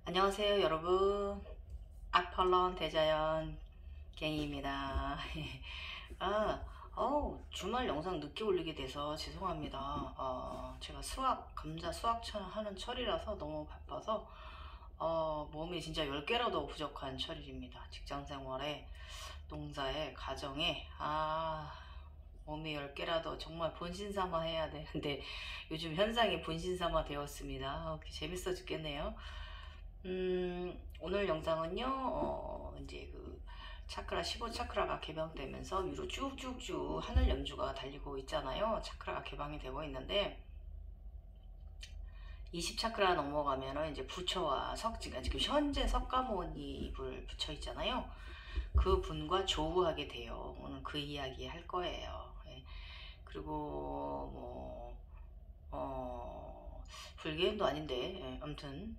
안녕하세요 여러분, 아폴론 대자연 갱이입니다. 주말 영상 늦게 올리게 돼서 죄송합니다. 제가 감자 수확 하는 철이라서 너무 바빠서 몸이 진짜 10개라도 부족한 철입니다. 직장생활에, 농사에, 가정에 몸이 10개라도 정말 본신삼아 해야 되는데 요즘 현상이 본신삼아 되었습니다. 재밌어 죽겠네요. 오늘 영상은요, 이제 그 차크라 15차크라가 개방되면서 위로 쭉쭉쭉 하늘 연주가 달리고 있잖아요. 차크라가 개방이 되고 있는데 20차크라 넘어가면은 이제 부처와 석지가 지금 현재 석가모니불 부처 있잖아요. 그 분과 조우하게 돼요. 오늘 그 이야기 할 거예요. 예. 그리고 불개인도 아닌데, 예, 아무튼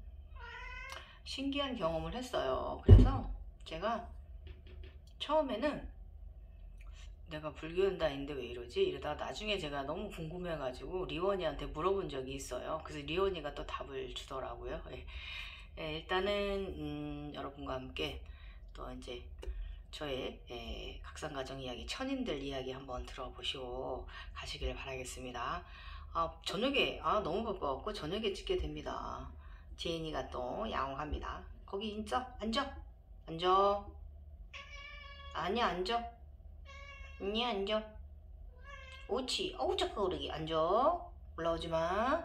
신기한 경험을 했어요. 그래서 제가 처음에는 내가 불교연다인데 왜 이러지? 이러다가 나중에 제가 너무 궁금해가지고 리원이한테 물어본 적이 있어요. 그래서 리원이가 또 답을 주더라고요. 예. 예, 일단은 여러분과 함께 또 이제 저의 각성가정 이야기, 천인들 이야기 한번 들어보시고 가시길 바라겠습니다. 저녁에 너무 바빠갖고 저녁에 찍게 됩니다. 제인이가 또 야옹합니다. 거기 앉아, 앉아, 앉아. 아니야, 앉아. 아니야, 앉아. 옳지. 어우, 자꾸 그러기. 앉아. 올라오지 마.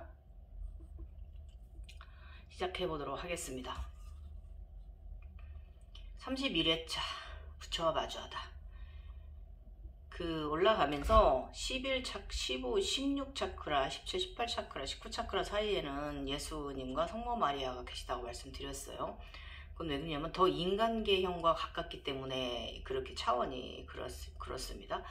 시작해보도록 하겠습니다. 31회차 부처와 마주하다. 그 올라가면서 15, 16차크라, 17, 18차크라, 19차크라 사이에는 예수님과 성모 마리아가 계시다고 말씀드렸어요. 그건 왜 그러냐면 더 인간계형과 가깝기 때문에 그렇게 차원이 그렇습니다.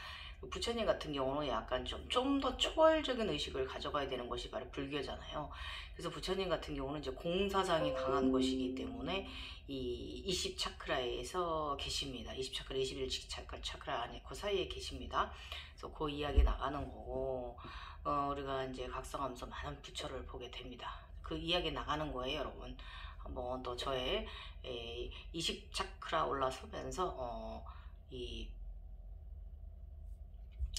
부처님 같은 경우는 약간 좀 더 초월적인 의식을 가져가야 되는 것이 바로 불교잖아요. 그래서 부처님 같은 경우는 이제 공사상이 강한 것이기 때문에 이 20차크라에서 계십니다. 20차크라, 21차크라 안에 그 사이에 계십니다. 그래서 그 이야기 나가는 거고, 우리가 이제 각성하면서 많은 부처를 보게 됩니다. 그 이야기 나가는 거예요, 여러분. 한번 또 저의 20차크라 올라서면서 이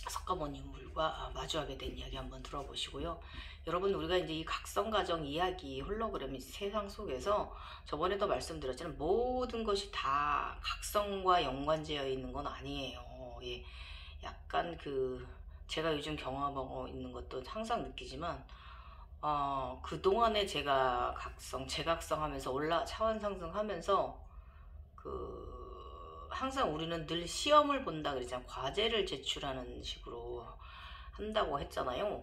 석가모니물과 마주하게 된 이야기 한번 들어보시고요. 여러분, 우리가 이제 이 각성가정 이야기 홀로그램 세상 속에서 저번에도 말씀드렸지만 모든 것이 다 각성과 연관되어 있는 건 아니에요. 예, 약간 제가 요즘 경험하고 있는 것도 항상 느끼지만 그동안에 제가 재각성하면서 차원 상승하면서 항상 우리는 늘 시험을 본다 그랬잖아요. 과제를 제출하는 식으로 한다고 했잖아요.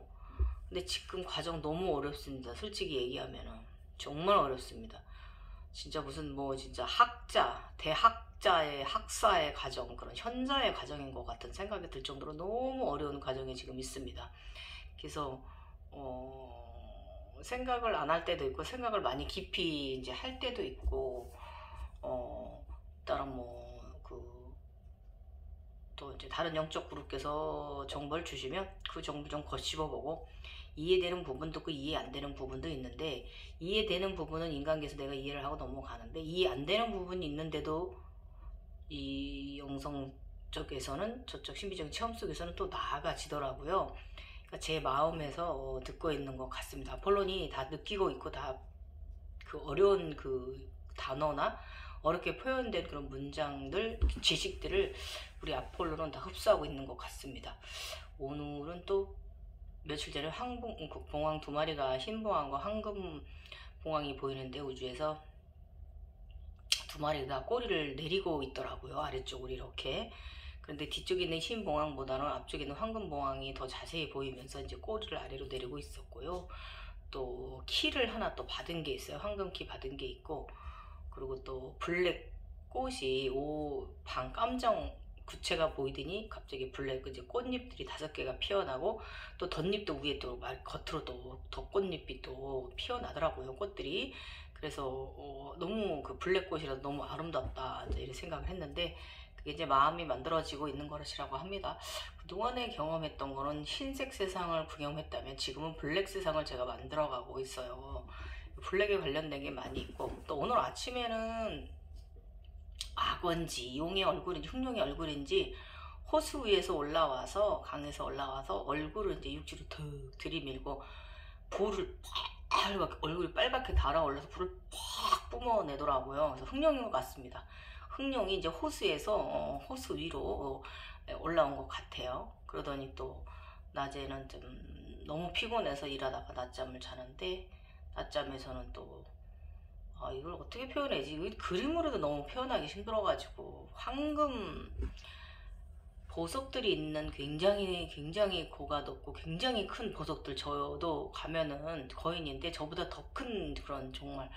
근데 지금 과정 너무 어렵습니다. 솔직히 얘기하면은 정말 어렵습니다. 진짜 무슨 진짜 대학자의 학사의 과정, 그런 현자의 과정인 것 같은 생각이 들 정도로 너무 어려운 과정이 지금 있습니다. 그래서 생각을 안 할 때도 있고 생각을 많이 깊이 이제 할 때도 있고 따라 또 이제 다른 영적 그룹께서 정보를 주시면 그 정보 좀 거씹어보고 이해되는 부분도 있고 이해 안 되는 부분도 있는데, 이해되는 부분은 인간계에서 내가 이해를 하고 넘어가는데 이해 안 되는 부분이 있는데도 이 영성 쪽에서는, 저쪽 신비적인 체험 속에서는 또 나아가지더라고요. 그러니까 제 마음에서 듣고 있는 것 같습니다. 아폴론이 다 느끼고 있고 다 그 어려운 단어나 어렵게 표현된 그런 문장들, 지식들을 우리 아폴로는 다 흡수하고 있는 것 같습니다. 오늘은 또 며칠 전에 봉황 2마리가 흰봉황과 황금봉황이 보이는데 우주에서 2마리가 꼬리를 내리고 있더라고요. 아래쪽으로 이렇게. 그런데 뒤쪽에 있는 흰봉황보다는 앞쪽에 있는 황금봉황이 더 자세히 보이면서 이제 꼬리를 아래로 내리고 있었고요. 또 키를 하나 또 받은 게 있어요. 황금키 받은 게 있고, 그리고 또 블랙 꽃이 깜정 구체가 보이더니 갑자기 블랙 이제 꽃잎들이 5개가 피어나고, 또 덧잎도 위에 또 겉으로 또 덧꽃잎이 또 피어나더라고요, 꽃들이. 그래서 너무 블랙꽃이라서 너무 아름답다 이렇게 생각을 했는데, 그게 이제 마음이 만들어지고 있는 것이라고 합니다. 그동안에 경험했던 거는 흰색 세상을 구경했다면 지금은 블랙 세상을 제가 만들어가고 있어요. 블랙에 관련된 게 많이 있고, 또 오늘 아침에는 악어인지 용의 얼굴인지 흑룡의 얼굴인지 호수 위에서 올라와서, 강에서 올라와서 얼굴을 이제 육지로 득 들이밀고 불을 얼굴이 빨갛게 달아올라서 불을 팍 뿜어내더라고요. 그래서 흑룡인 것 같습니다. 흑룡이 이제 호수에서 호수 위로 올라온 것 같아요. 그러더니 또 낮에는 좀 너무 피곤해서 일하다가 낮잠을 자는데, 낮잠에서는 또 이걸 어떻게 표현하지? 그림으로도 너무 표현하기 힘들어가지고 황금 보석들이 있는 굉장히 고가 높고 굉장히 큰 보석들, 저도 가면은 거인인데 저보다 더 큰 그런 정말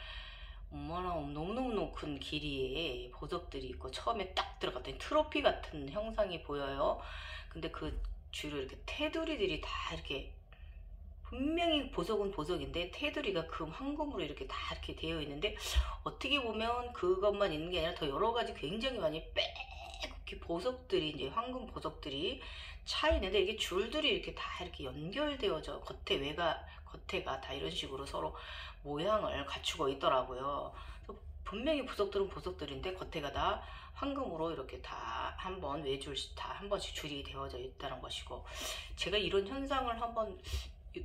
얼마나 너무너무 큰 길이의 보석들이 있고, 처음에 딱 들어갔더니 트로피 같은 형상이 보여요. 근데 그 주로 이렇게 테두리들이 다 이렇게, 분명히 보석은 보석인데 테두리가 그 황금으로 이렇게 다 이렇게 되어 있는데, 어떻게 보면 그것만 있는 게 아니라 더 여러 가지 굉장히 많이 빼곡히 보석들이, 이제 황금 보석들이 차 있는데, 이게 줄들이 이렇게 다 이렇게 연결되어져, 겉에가 다 이런 식으로 서로 모양을 갖추고 있더라고요. 분명히 보석들은 보석들인데 겉에가 다 황금으로 이렇게 다 한번 다 한 번씩 줄이 되어져 있다는 것이고, 제가 이런 현상을 한번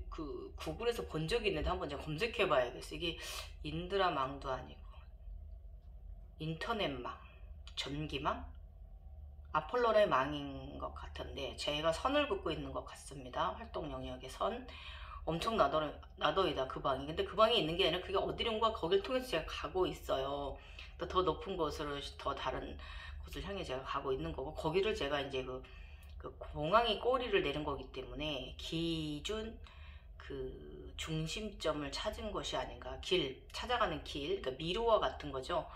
그 구글에서 본 적이 있는데 한번 제가 검색해 봐야겠어요. 이게 인드라망도 아니고 인터넷망, 전기망, 아폴로의 망인 것 같은데, 제가 선을 긋고 있는 것 같습니다. 활동 영역의 선. 엄청 나더이다 그 방이. 근데 그 방에 있는 게 아니라 그게 어디론가 거길 통해서 제가 가고 있어요. 더 높은 곳으로, 더 다른 곳을 향해 제가 가고 있는 거고, 거기를 제가 이제 그 공항이 꼬리를 내린 거기 때문에 기준 그 중심점을 찾은 것이 아닌가, 찾아가는 길, 그러니까 미로와 같은 거죠.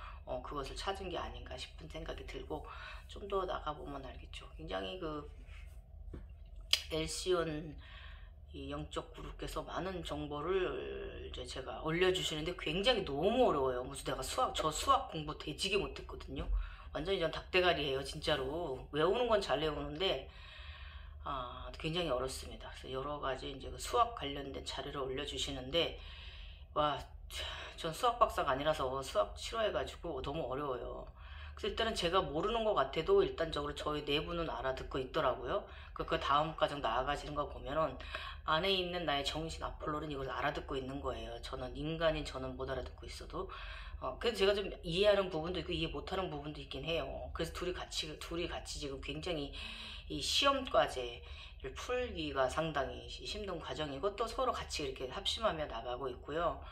그것을 찾은 게 아닌가 싶은 생각이 들고, 좀 더 나가보면 알겠죠. 굉장히 그 엘시온 이 영적 그룹께서 많은 정보를 이제 제가 올려주시는데 굉장히 너무 어려워요. 무슨 내가 저 수학 공부 되지게 못했거든요. 완전히 전 닭대가리예요, 진짜로. 외우는 건 잘 외우는데 굉장히 어렵습니다. 그래서 여러 가지 이제 그 수학 관련된 자료를 올려주시는데, 전 수학 박사가 아니라서 수학 싫어해가지고 너무 어려워요. 그래서 일단은 제가 모르는 것 같아도 일단적으로 저희 내부는 알아듣고 있더라고요. 그 다음 과정 나아가시는 거 보면은 안에 있는 나의 정신 아폴로는 이걸 알아듣고 있는 거예요. 저는 인간인 저는 못 알아듣고 있어도. 그래서 제가 좀 이해하는 부분도 있고 이해 못하는 부분도 있긴 해요. 그래서 둘이 같이 지금 굉장히 이 시험 과제를 풀기가 상당히 힘든 과정이고, 또 서로 같이 이렇게 합심하며 나가고 있고요.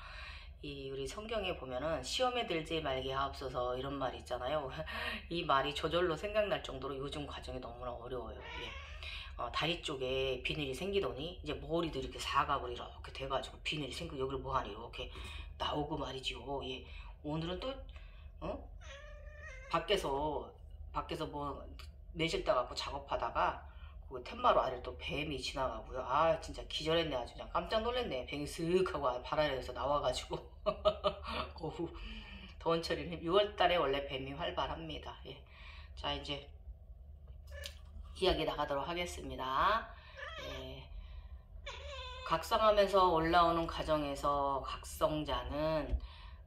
우리 성경에 보면은 시험에 들지 말게 하옵소서 이런 말이 있잖아요. 이 말이 저절로 생각날 정도로 요즘 과정이 너무나 어려워요. 다리 쪽에 비늘이 생기더니 이제 머리도 이렇게 사각으로 이렇게 돼가지고 비늘이 생기고, 여기를 뭐하니 이렇게 나오고 말이지요. 오늘은 또 밖에서 뭐 매실 따갖고 작업하다가 그 텐마루 아래를 또 뱀이 지나가고요. 진짜 기절했네. 아주 그냥 깜짝 놀랐네. 뱀이 쓱 하고 발 아래에서 나와가지고 오후 더운 철이는 6월달에 원래 뱀이 활발합니다. 자, 이제 이야기 나가도록 하겠습니다. 각성하면서 올라오는 과정에서 각성자는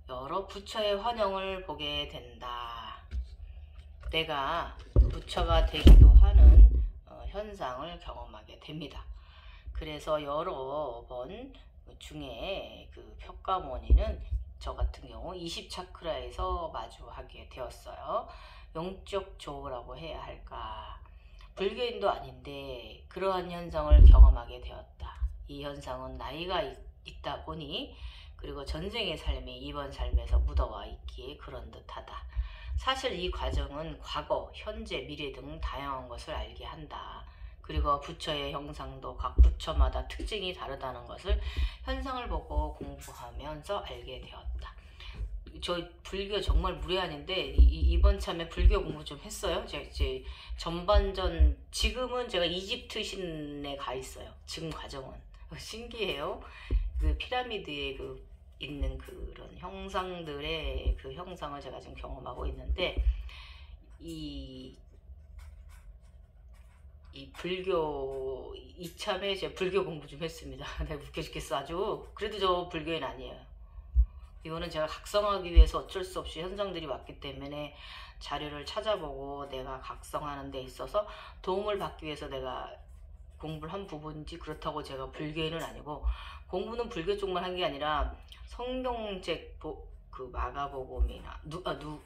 여러 부처의 환영을 보게 된다. 내가 부처가 되기도 하는 현상을 경험하게 됩니다. 그래서 여러 번 중에 그 평가모니는 저 같은 경우 20차크라에서 마주하게 되었어요. 영적 조라고 해야 할까. 불교인도 아닌데 그러한 현상을 경험하게 되었다. 이 현상은 나이가 있다 보니, 그리고 전생의 삶이 이번 삶에서 묻어와 있기에 그런 듯하다. 사실 이 과정은 과거, 현재, 미래 등 다양한 것을 알게 한다. 그리고 부처의 형상도 각 부처마다 특징이 다르다는 것을 현상을 보고 공부하면서 알게 되었다. 저 불교 정말 무례한인데 이번 참에 불교 공부 좀 했어요. 제 지금은 제가 이집트 신에 가 있어요. 지금 과정은 신기해요. 그 피라미드에 있는 그런 형상들의 그 형상을 제가 지금 경험하고 있는데, 이 불교 이참에 제가 불교 공부 좀 했습니다. 내가 웃겨 죽겠어 아주. 그래도 저 불교인 아니에요. 이거는 제가 각성하기 위해서 어쩔 수 없이 현상들이 왔기 때문에 자료를 찾아보고 내가 각성하는 데 있어서 도움을 받기 위해서 내가 공부를 한 부분이지, 그렇다고 제가 불교인은 아니고, 공부는 불교 쪽만 한 게 아니라 성경책 그 마가복음이나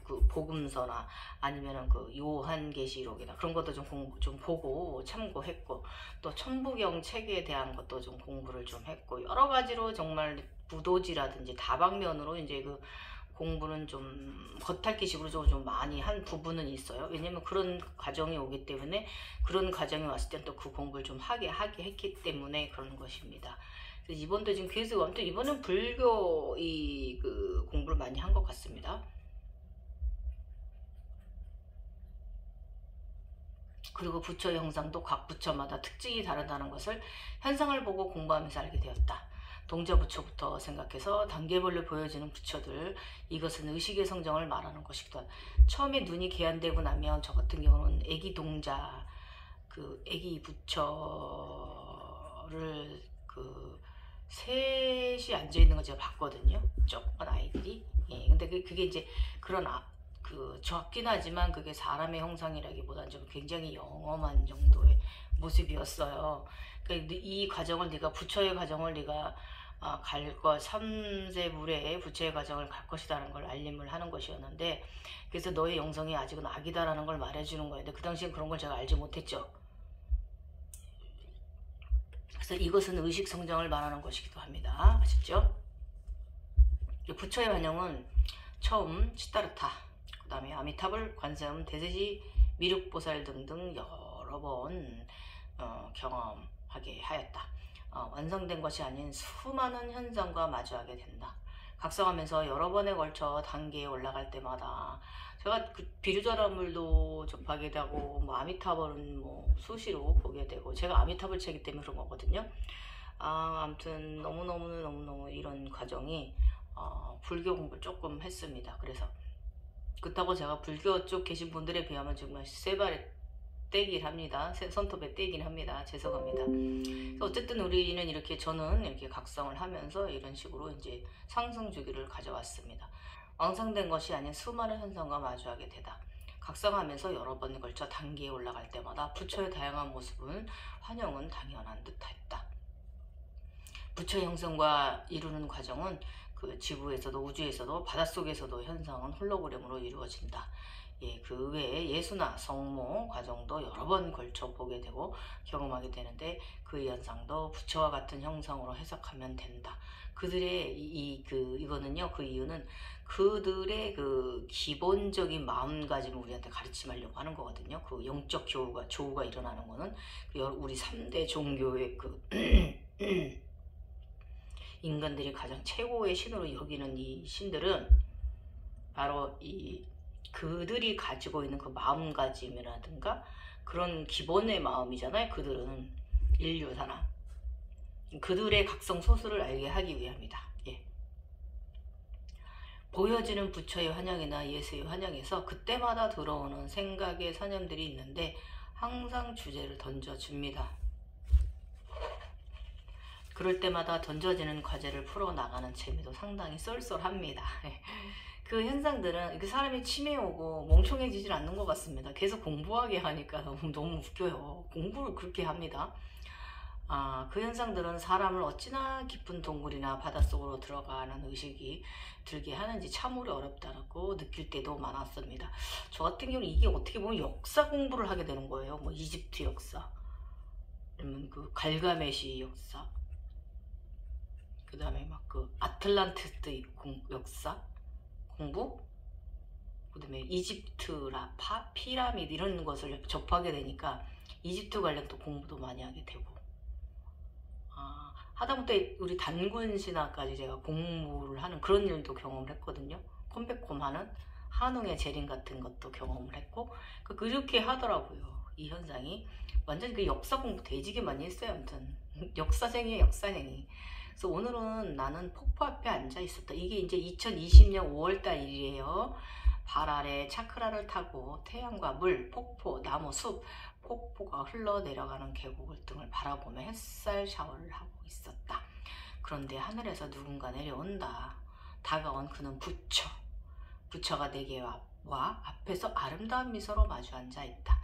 그 복음서나 아니면은 그 요한계시록이나 그런 것도 좀 공부 좀 보고 참고했고, 또 천부경 책에 대한 것도 좀 공부를 좀 했고, 여러 가지로 정말 무도지라든지 다방면으로 이제 그 공부는 좀 겉핥기식으로 좀 많이 한 부분은 있어요. 왜냐면 그런 과정이 오기 때문에, 그런 과정이 왔을 때 또 그 공부를 좀 하게 했기 때문에 그런 것입니다. 그래서 이번도 지금 계속, 아무튼 이번엔 불교 그 공부를 많이 한 것 같습니다. 그리고 부처 형상도 각 부처마다 특징이 다르다는 것을 현상을 보고 공부하면서 알게 되었다. 동자부처부터 생각해서 단계별로 보여지는 부처들, 이것은 의식의 성정을 말하는 것이기도 하다. 처음에 눈이 개안되고 나면 저 같은 경우는 애기 동자, 그 애기 부처를 그 셋이 앉아있는 거 제가 봤거든요. 조그만 아이들이. 예, 근데 그게 이제 그런 그 적긴 하지만 그게 사람의 형상이라기보다는 좀 굉장히 영험한 정도의 모습이었어요. 그러니까 이 과정을 네가, 부처의 과정을 네가 갈 것, 3세 불에 부처의 과정을 갈 것이라는 걸 알림을 하는 것이었는데, 그래서 너의 영성이 아직은 악이다라는 걸 말해주는 거예요. 근데 그 당시엔 그런 걸 제가 알지 못했죠. 그래서 이것은 의식 성장을 말하는 것이기도 합니다. 아시죠? 부처의 환영은 처음 시타르타, 그 다음에 아미타불, 관세음, 대세지, 미륵보살 등등 여러 번 경험하게 하였다. 완성된 것이 아닌 수많은 현상과 마주하게 된다. 각성하면서 여러 번에 걸쳐 단계에 올라갈 때마다 제가 그 비루자라물도 접하게 되고, 뭐 아미타불은 뭐 수시로 보게 되고, 제가 아미타불 책이기 때문에 그런 거거든요. 아무튼 너무너무 이런 과정이 불교 공부를 조금 했습니다. 그래서 그렇다고 제가 불교 쪽 계신 분들에 비하면 정말 세 발에 떼긴 합니다. 손톱에 떼긴 합니다. 죄송합니다. 어쨌든 우리는 이렇게, 저는 이렇게 각성을 하면서 이런 식으로 이제 상승 주기를 가져왔습니다. 완성된 것이 아닌 수많은 현상과 마주하게 되다. 각성하면서 여러 번 걸쳐 단계에 올라갈 때마다 부처의 다양한 모습은 환영은 당연한 듯했다. 부처의 형성과 이루는 과정은 그 지구에서도 우주에서도 바닷속에서도 현상은 홀로그램으로 이루어진다. 예, 그 외에 예수나 성모 과정도 여러 번 걸쳐 보게 되고 경험하게 되는데, 그 현상도 부처와 같은 형상으로 해석하면 된다. 그들의 이거는요, 그 이유는 그들의 그 기본적인 마음가짐을 우리한테 가르치려고 하는 거거든요. 그 영적 조우가 일어나는 거는 우리 3대 종교의 그 인간들이 가장 최고의 신으로 여기는 이 신들은 바로 그들이 가지고 있는 그 마음가짐이라든가 그런 기본의 마음이잖아요. 그들은 인류사나 그들의 각성 소수를 알게 하기 위함이다. 예. 보여지는 부처의 환영이나 예수의 환영에서 그때마다 들어오는 생각의 선염들이 있는데 항상 주제를 던져줍니다. 그럴 때마다 던져지는 과제를 풀어나가는 재미도 상당히 쏠쏠합니다. 그 현상들은 그 사람이 치매 오고 멍청해지질 않는 것 같습니다. 계속 공부하게 하니까 너무 웃겨요. 공부를 그렇게 합니다. 그 현상들은 사람을 어찌나 깊은 동굴이나 바닷속으로 들어가는 의식이 들게 하는지 참으로 어렵다고 느낄 때도 많았습니다. 저 같은 경우는 이게 어떻게 보면 역사 공부를 하게 되는 거예요. 뭐 이집트 역사, 아니면 그 갈가메시 역사, 그 다음에 막 그 아틀란티스 역사 공부, 그 다음에 이집트 피라미드 이런 것을 접하게 되니까 이집트 관련 또 공부도 많이 하게 되고, 하다못해 우리 단군 신화까지 제가 공부를 하는 그런 일도 경험을 했거든요. 컴백홈 하는 한웅의 재림 같은 것도 경험을 했고, 그렇게 하더라고요. 이 현상이 완전 그 역사 공부 되지게 많이 했어요. 아무튼 역사쟁이에요, 역사쟁이. 그래서 오늘은 나는 폭포 앞에 앉아 있었다. 이게 이제 2020년 5월달 일이에요. 발 아래 차크라를 타고 태양과 물, 폭포, 나무, 숲, 폭포가 흘러내려가는 계곡을 등을 바라보며 햇살 샤워를 하고 있었다. 그런데 하늘에서 누군가 내려온다. 다가온 그는 부처가 내게 와 앞에서 아름다운 미소로 마주 앉아 있다.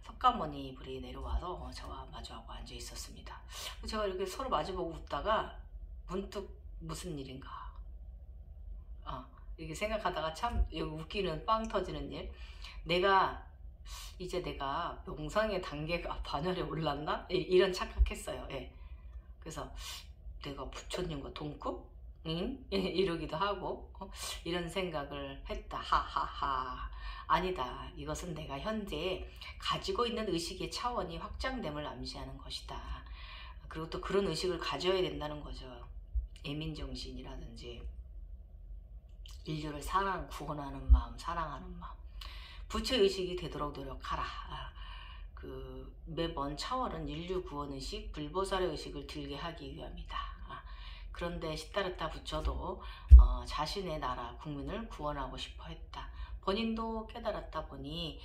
석가모니 불이 내려와서 저와 마주하고 앉아 있었습니다. 제가 이렇게 서로 마주보고 웃다가 문득 무슨 일인가 이렇게 생각하다가 참 웃기는 빵 터지는 일. 이제 내가 명상의 단계가 반열에 올랐나? 이런 착각했어요. 예. 그래서 내가 부처님과 동급? 응? 이러기도 하고 이런 생각을 했다. 하하하. 아니다. 이것은 내가 현재 가지고 있는 의식의 차원이 확장됨을 암시하는 것이다. 그리고 또 그런 의식을 가져야 된다는 거죠. 애민정신이라든지 인류를 구원하는 마음, 사랑하는 마음. 부처의식이 되도록 노력하라. 매번 차원은 인류 구원의식, 불보살의 의식을 들게 하기 위함이다. 그런데 시타르타 부처도 자신의 나라, 국민을 구원하고 싶어 했다. 본인도 깨달았다 보니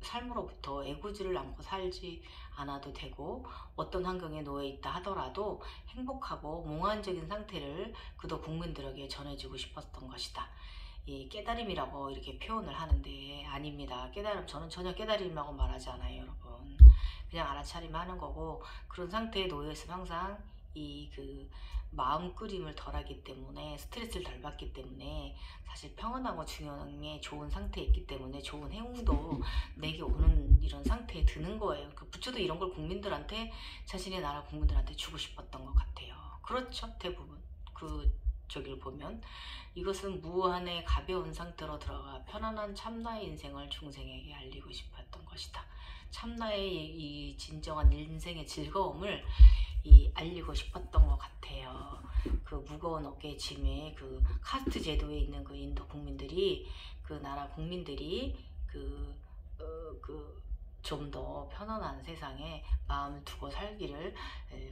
삶으로부터 애구지를 않고 살지 않아도 되고 어떤 환경에 놓여 있다 하더라도 행복하고 몽환적인 상태를 그도 국민들에게 전해주고 싶었던 것이다. 이 깨달음이라고 이렇게 표현을 하는데 아닙니다. 저는 전혀 깨달음이라고 말하지 않아요, 여러분. 그냥 알아차림 하는 거고, 그런 상태에 놓여 있으면 항상 마음 끓임을 덜 하기 때문에, 스트레스를 덜 받기 때문에 사실 평온하고 중요한 좋은 상태에 있기 때문에 좋은 행운도 내게 오는 이런 상태에 드는 거예요. 부처도 이런 걸 국민들한테, 자신의 나라 국민들한테 주고 싶었던 것 같아요. 그렇죠, 대부분. 저기를 보면 이것은 무한의 가벼운 상태로 들어가 편안한 참나의 인생을 중생에게 알리고 싶었던 것이다. 참나의 이 진정한 인생의 즐거움을 알리고 싶었던 것 같아요. 무거운 어깨의 짐에 카스트 제도에 있는 인도 국민들이, 나라 국민들이 좀 더 편안한 세상에 마음을 두고 살기를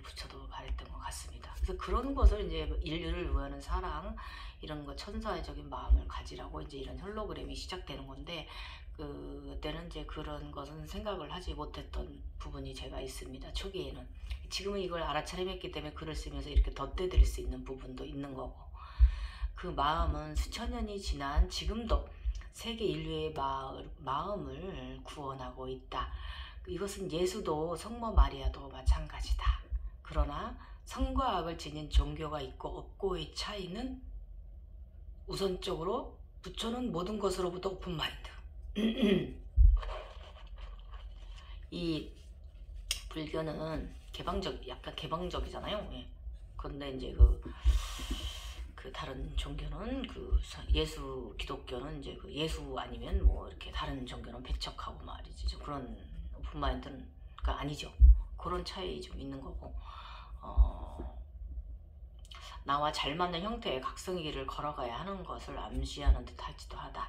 부처도 바랬던 것 같습니다. 그래서 그런 것을 이제 인류를 위하는 사랑, 이런 거 천사적인 마음을 가지라고 이제 이런 홀로그램이 시작되는 건데, 그때는 이제 그런 것은 생각을 하지 못했던 부분이 제가 있습니다. 초기에는. 지금은 이걸 알아차림했기 때문에 글을 쓰면서 이렇게 덧대드릴 수 있는 부분도 있는 거고, 그 마음은 수천 년이 지난 지금도 세계 인류의 마음을 구원하고 있다. 이것은 예수도 성모 마리아도 마찬가지다. 그러나 성과 악을 지닌 종교가 있고 없고의 차이는 우선적으로 부처는 모든 것으로부터 오픈마인드. 이 불교는 약간 개방적이잖아요. 예. 그런데 이제 다른 종교는 기독교는 이제 예수 아니면 뭐 이렇게 다른 종교는 배척하고 말이지. 그런 오픈마인드는 아니죠. 그런 차이 좀 있는 거고, 나와 잘 맞는 형태의 각성의 길을 걸어가야 하는 것을 암시하는 듯 하기도 하다.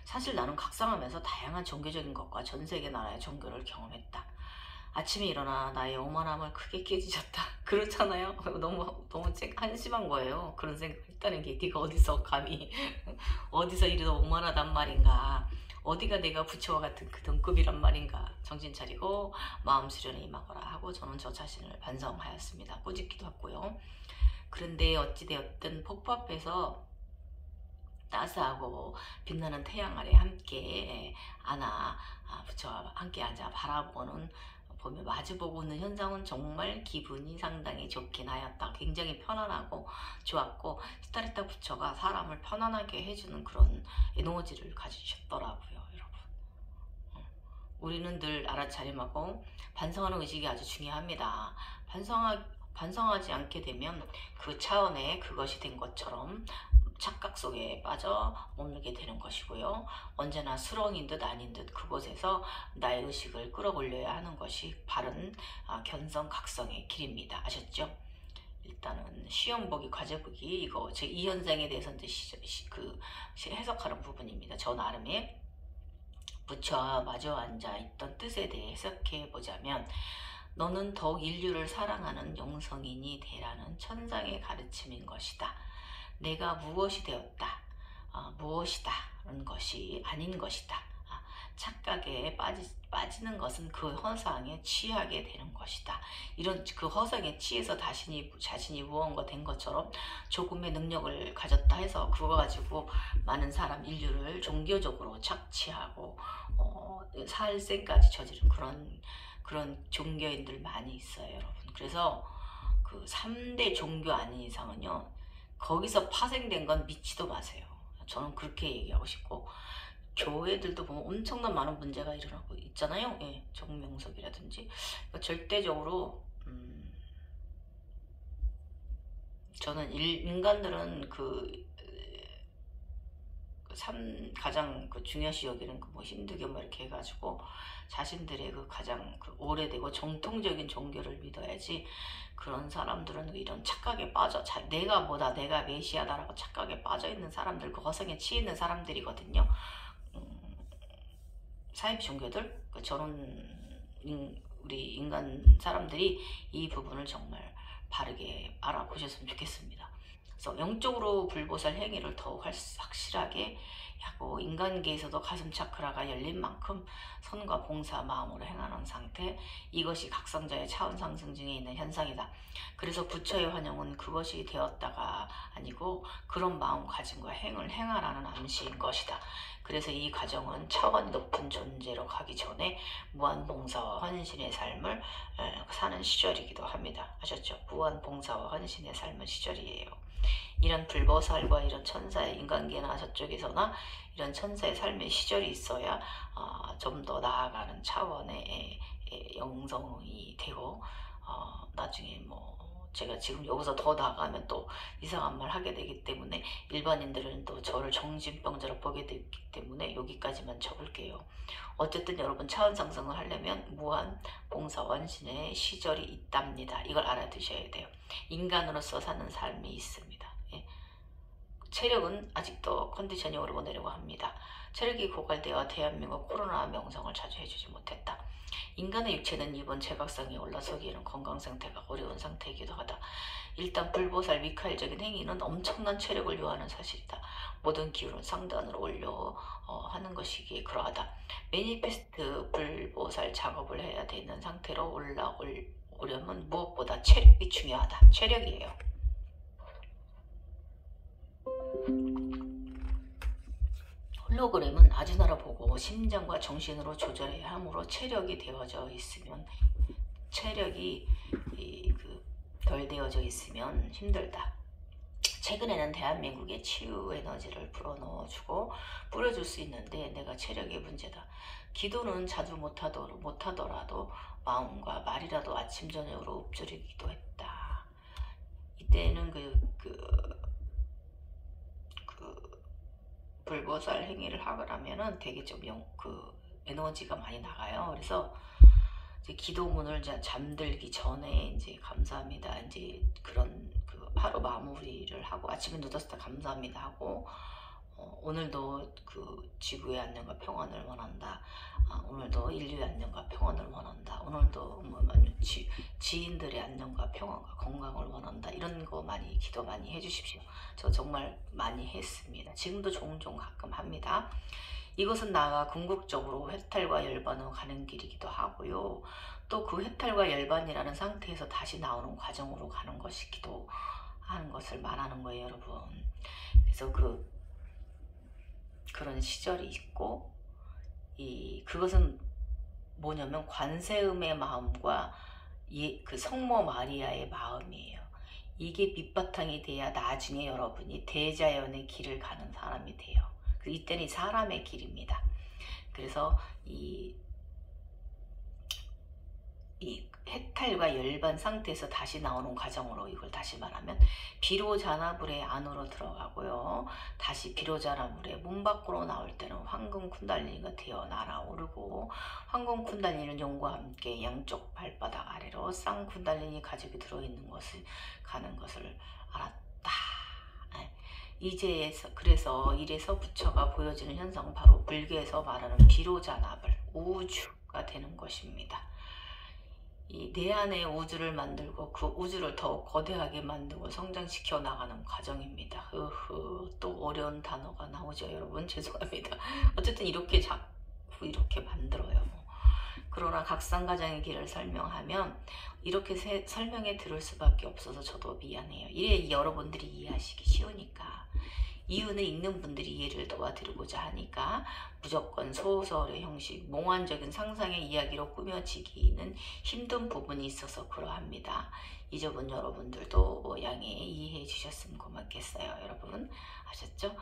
사실 나는 각성하면서 다양한 종교적인 것과 전 세계 나라의 종교를 경험했다. 아침에 일어나 나의 오만함을 크게 깨지셨다. 그렇잖아요. 너무 한심한 거예요. 그런 생각했다는 게. 네가 어디서 감히 어디서 이리도 오만하단 말인가. 어디가 내가 부처와 같은 그 등급이란 말인가. 정신 차리고 마음 수련에 임하거라 하고 저는 저 자신을 반성하였습니다. 꼬집기도 했고요. 그런데 어찌되었든 폭포 앞에서 따스하고 빛나는 태양 아래 함께 부처와 함께 앉아 보며 마주보고 있는 현상은 정말 기분이 상당히 좋긴 하였다. 굉장히 편안하고 좋았고, 시타르타 부처가 사람을 편안하게 해주는 그런 에너지를 가지셨더라고요, 여러분. 우리는 늘 알아차림하고 반성하는 의식이 아주 중요합니다. 반성하지 않게 되면 그 차원에 그것이 된 것처럼 착각 속에 빠져 머물게 되는 것이고요. 언제나 수렁인 듯 아닌 듯 그곳에서 나의 의식을 끌어올려야 하는 것이 바른 견성 각성의 길입니다. 아셨죠? 일단은 시험 보기, 과제 보기, 이거 제 이 현상에 대해서 이제 해석하는 부분입니다. 저 나름의 부처와 마주 앉아 있던 뜻에 대해 해석해 보자면, 너는 더욱 인류를 사랑하는 영성인이 되라는 천상의 가르침인 것이다. 내가 무엇이 되었다, 무엇이다 라는 것이 아닌 것이다. 착각에 빠지는 것은 그 허상에 취하게 되는 것이다. 이런 그 허상에 취해서 자신이 무언가 된 것처럼 조금의 능력을 가졌다 해서 그거 가지고 많은 사람 인류를 종교적으로 착취하고 살생까지 저지른 그런 종교인들 많이 있어요, 여러분. 그래서 그 3대 종교 아닌 이상은요, 거기서 파생된 건 믿지도 마세요. 저는 그렇게 얘기하고 싶고, 교회들도 보면 엄청난 많은 문제가 일어나고 있잖아요. 예, 정명석이라든지. 그러니까 절대적으로 저는 인간들은 가장 중요시 여기는 뭐 힌두교 뭐 이렇게 해가지고 자신들의 가장 오래되고 정통적인 종교를 믿어야지, 그런 사람들은 이런 착각에 빠져, 내가 뭐다, 내가 메시아다라고 착각에 빠져 있는 사람들, 그 허상에 취해 있는 사람들이거든요. 사입 종교들, 우리 인간 사람들이 이 부분을 정말 바르게 알아보셨으면 좋겠습니다. 그래서 영적으로 불보살 행위를 더욱 확실하게 하고, 인간계에서도 가슴 차크라가 열린 만큼 선과 봉사 마음으로 행하는 상태, 이것이 각성자의 차원 상승 중에 있는 현상이다. 그래서 부처의 환영은 그것이 되었다가 아니고 그런 마음가짐과 행을 행하라는 암시인 것이다. 그래서 이 과정은 차원 높은 존재로 가기 전에 무한봉사와 헌신의 삶을 사는 시절이기도 합니다. 아셨죠? 무한봉사와 헌신의 삶은 시절이에요. 이런 불보살과 이런 천사의 인간계나 저쪽에서나 이런 천사의 삶의 시절이 있어야 좀 더 나아가는 차원의 영성이 되고, 나중에 뭐 제가 지금 여기서 더 나아가면 또 이상한 말 하게 되기 때문에 일반인들은 또 저를 정신병자로 보게 되기 때문에 여기까지만 접을게요. 어쨌든 여러분, 차원 상승을 하려면 무한 봉사 원신의 시절이 있답니다. 이걸 알아두셔야 돼요. 인간으로서 사는 삶이 있습니다. 체력은 아직도 컨디션이 오르고 내리고 합니다. 체력이 고갈되어 대한민국 코로나 명성을 자주 해주지 못했다. 인간의 육체는 이번 제각성이 올라서기에는 건강 상태가 어려운 상태이기도 하다. 일단 불보살 미카엘적인 행위는 엄청난 체력을 요하는 사실이다. 모든 기운을 상단으로 올려 하는 것이기에 그러하다. 매니페스트 불보살 작업을 해야 되는 상태로 올라오려면 무엇보다 체력이 중요하다. 체력이에요. 홀로그램은 아주나라 보고 심장과 정신으로 조절해야 하므로 체력이 되어져 있으면, 체력이 덜 되어져 있으면 힘들다. 최근에는 대한민국에 치유 에너지를 불어넣어주고 뿌려줄 수 있는데 내가 체력의 문제다. 기도는 자주 못하더라도 마음과 말이라도 아침 저녁으로 읊조리기도 했다. 이때는 불보살 행위를 하려면은 되게 좀 에너지가 많이 나가요. 그래서 이제 기도문을 잠들기 전에 이제 감사합니다, 이제 그런 하루 마무리를 하고, 아침에 늦었을 때 감사합니다 하고, 오늘도 지구의 안녕과 평안을 원한다. 오늘도 인류의 안녕과 평안을 원한다. 오늘도 지인들의 안녕과 평안과 건강을 원한다. 이런 거 기도 많이 해주십시오. 저 정말 많이 했습니다. 지금도 종종 가끔 합니다. 이것은 나아가 궁극적으로 해탈과 열반으로 가는 길이기도 하고요. 또 그 해탈과 열반이라는 상태에서 다시 나오는 과정으로 가는 것이기도 하는 것을 말하는 거예요, 여러분. 그래서 그런 시절이 있고, 그것은 뭐냐면 관세음의 마음과 성모 마리아의 마음이에요. 이게 밑바탕이 돼야 나중에 여러분이 대자연의 길을 가는 사람이 돼요. 이때는 사람의 길입니다. 그래서 이 해탈과 열반 상태에서 다시 나오는 과정으로, 이걸 다시 말하면 비로자나불의 안으로 들어가고요. 다시 비로자나불의 문 밖으로 나올 때는 황금 쿤달리니가 되어 날아오르고, 황금 쿤달리니는 용과 함께 양쪽 발바닥 아래로 쌍 쿤달리니 가죽이 들어있는 것을 가는 것을 알았다. 그래서 이래서 부처가 보여지는 현상은 바로 불교에서 말하는 비로자나불, 우주가 되는 것입니다. 내 안에 우주를 만들고 그 우주를 더욱 거대하게 만들고 성장시켜 나가는 과정입니다. 또 어려운 단어가 나오죠, 여러분. 죄송합니다. 어쨌든 이렇게 자꾸 자꾸 이렇게 만들어요. 그러나 각상가장의 길을 설명하면 이렇게 설명해 들을 수밖에 없어서 저도 미안해요. 이래 여러분들이 이해하시기 쉬우니까. 이유는 읽는 분들이 이해를 도와드리고자 하니까 무조건 소설의 형식, 몽환적인 상상의 이야기로 꾸며지기는 힘든 부분이 있어서 그러합니다. 이 점은 여러분들도 양해 이해해 주셨으면 고맙겠어요. 여러분 아셨죠?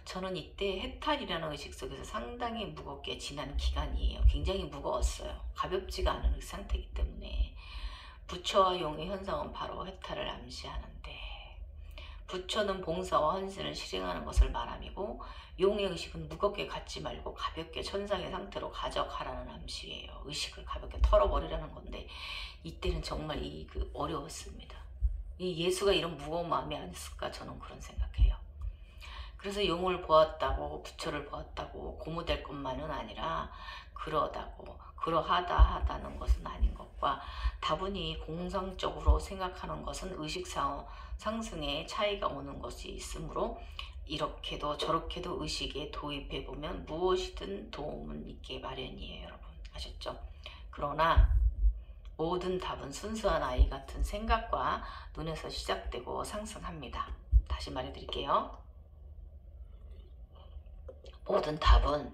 저는 이때 해탈이라는 의식 속에서 상당히 무겁게 지난 기간이에요. 굉장히 무거웠어요. 가볍지가 않은 그 상태이기 때문에. 부처와 용의 현상은 바로 해탈을 암시하는데, 부처는 봉사와 헌신을 실행하는 것을 말함이고, 용의 의식은 무겁게 갖지 말고 가볍게 천상의 상태로 가져가라는 암시예요. 의식을 가볍게 털어버리라는 건데, 이때는 정말 어려웠습니다. 이 예수가 이런 무거운 마음이 아니었을까, 저는 그런 생각해요. 그래서 용을 보았다고, 부처를 보았다고 고무될 것만은 아니라 그러하다는 것은 아닌 것과, 다분히 공상적으로 생각하는 것은 의식 상승에 차이가 오는 것이 있으므로, 이렇게도 저렇게도 의식에 도입해보면 무엇이든 도움은 있게 마련이에요. 여러분 아셨죠? 그러나 모든 답은 순수한 아이 같은 생각과 눈에서 시작되고 상승합니다. 다시 말해드릴게요. 모든 답은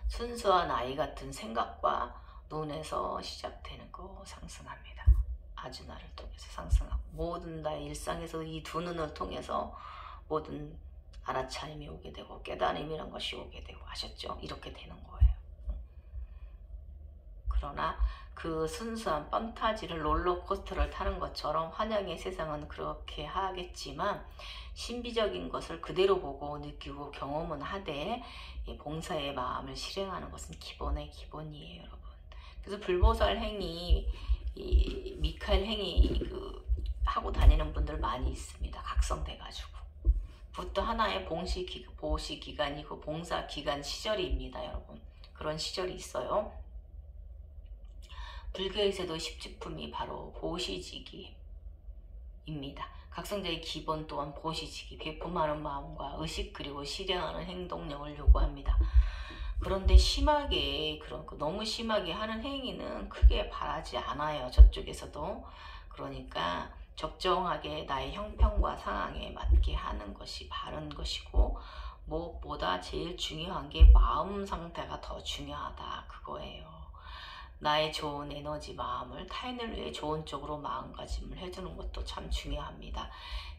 순수한 아이 같은 생각과 눈에서 시작되는 거 상승합니다. 아주나를 통해서 상승하고, 모든 나의 일상에서 이 두 눈을 통해서 모든 알아차림이 오게 되고 깨달음이라는 것이 오게 되고, 아셨죠? 이렇게 되는 거예요. 그러나 그 순수한 판타지를 롤러코스터를 타는 것처럼 환영의 세상은 그렇게 하겠지만, 신비적인 것을 그대로 보고 느끼고 경험은 하되 봉사의 마음을 실행하는 것은 기본의 기본이에요. 여러분. 그래서 불보살 행위, 미카엘 행위 하고 다니는 분들 많이 있습니다. 각성돼가지고. 그것도 하나의 보시 기간이고 봉사 기간 시절입니다. 여러분. 그런 시절이 있어요. 불교에서도 십지품이 바로 보시지기입니다. 각성자의 기본 또한 보시지기, 배품하는 마음과 의식 그리고 실행하는 행동력을 요구합니다. 그런데 심하게, 너무 심하게 하는 행위는 크게 바라지 않아요. 저쪽에서도. 그러니까 적정하게 나의 형편과 상황에 맞게 하는 것이 바른 것이고, 무엇보다 제일 중요한 게 마음 상태가 더 중요하다, 그거예요. 나의 좋은 에너지 마음을 타인을 위해 좋은 쪽으로 마음가짐을 해주는 것도 참 중요합니다.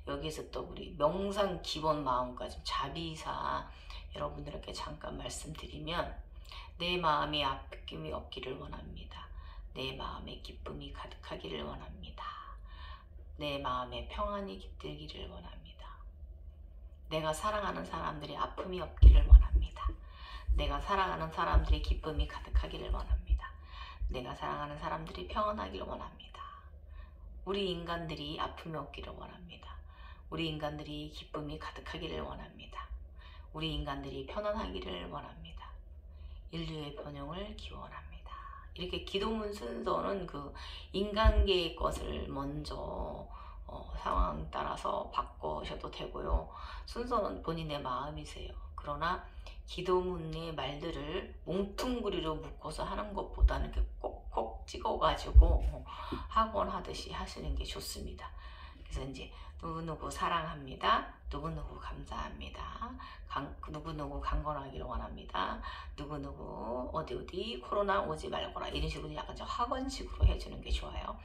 여기서 또 우리 명상 기본 마음가짐, 자비사 여러분들에게 잠깐 말씀드리면, 내 마음에 아픔이 없기를 원합니다. 내 마음에 기쁨이 가득하기를 원합니다. 내 마음에 평안이 깃들기를 원합니다. 내가 사랑하는 사람들이 아픔이 없기를 원합니다. 내가 사랑하는 사람들이 기쁨이 가득하기를 원합니다. 내가 사랑하는 사람들이 평안하기를 원합니다. 우리 인간들이 아픔이 없기를 원합니다. 우리 인간들이 기쁨이 가득하기를 원합니다. 우리 인간들이 편안하기를 원합니다. 인류의 번영을 기원합니다. 이렇게 기도문 순서는 인간계의 것을 먼저 상황 따라서 바꾸셔도 되고요. 순서는 본인의 마음이세요. 그러나 기도문의 말들을 뭉퉁구리로 묶어서 하는 것보다는 이렇게 꼭꼭 찍어가지고 학원 하듯이 하시는 게 좋습니다. 그래서 이제 누구누구 사랑합니다. 누구누구 감사합니다. 누구누구 강건하기를 원합니다. 누구누구 어디 코로나 오지 말거라. 이런 식으로 약간 좀 학원식으로 해주는 게 좋아요.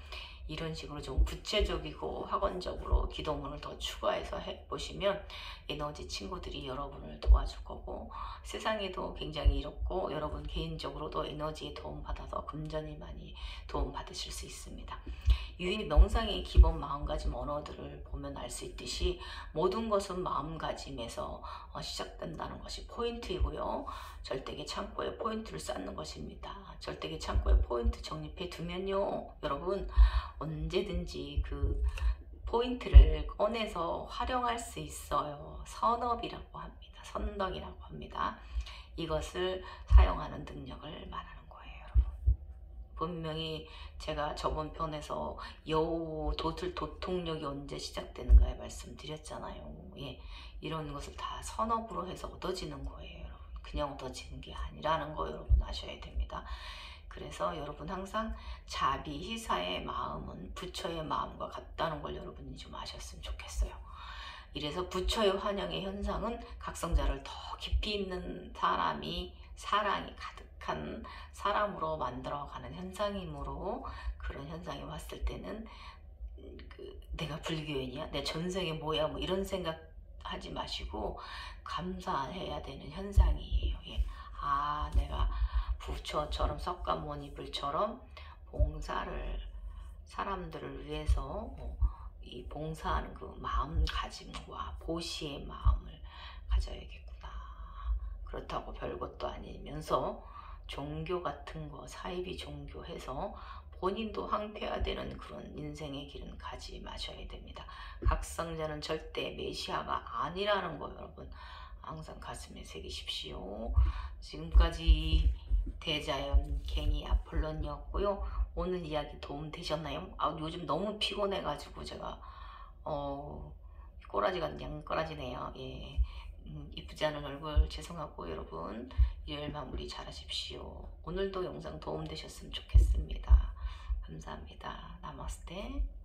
이런 식으로 좀 구체적이고 학원적으로 기도문을 더 추가해서 해보시면 에너지 친구들이 여러분을 도와줄 거고, 세상에도 굉장히 이롭고 여러분 개인적으로도 에너지에 도움받아서 금전이 많이 도움받으실 수 있습니다. 유의 명상의 기본 마음가짐 언어들을 보면 알 수 있듯이 모든 것은 마음가짐에서 시작된다는 것이 포인트이고요. 절대계 창고에 포인트를 쌓는 것입니다. 절대계 창고에 포인트 정립해 두면요, 여러분 언제든지 그 포인트를 꺼내서 활용할 수 있어요. 선업이라고 합니다. 선덕이라고 합니다. 이것을 사용하는 능력을 말하는 거예요. 여러분. 분명히 제가 저번 편에서 여우 도통력이 언제 시작되는가에 말씀드렸잖아요. 예, 이런 것을 다 선업으로 해서 얻어지는 거예요. 여러분. 그냥 얻어지는 게 아니라는 거 여러분 아셔야 됩니다. 그래서 여러분 항상 자비희사의 마음은 부처의 마음과 같다는 걸 여러분이 좀 아셨으면 좋겠어요. 이래서 부처의 환영의 현상은 각성자를 더 깊이 있는 사람이 사랑이 가득한 사람으로 만들어가는 현상이므로, 그런 현상이 왔을 때는 내가 불교인이야? 내 전생에 뭐야? 뭐 이런 생각 하지 마시고 감사해야 되는 현상이에요. 예. 아, 내가 부처처럼 석가모니불처럼 봉사를, 사람들을 위해서 이 봉사하는 그 마음가짐과 보시의 마음을 가져야겠구나. 그렇다고 별것도 아니면서 종교 같은 거 사이비 종교 해서 본인도 황폐화되는 그런 인생의 길은 가지 마셔야 됩니다. 각성자는 절대 메시아가 아니라는 거 여러분 항상 가슴에 새기십시오. 지금까지 대자연 갱이 아폴론이었고요. 오늘 이야기 도움 되셨나요? 요즘 너무 피곤해가지고 제가 꼬라지가 그냥 꼬라지네요. 예. 이쁘지 않은 얼굴 죄송하고 여러분 일요일 마무리 잘 하십시오. 오늘도 영상 도움 되셨으면 좋겠습니다. 감사합니다. 나마스테.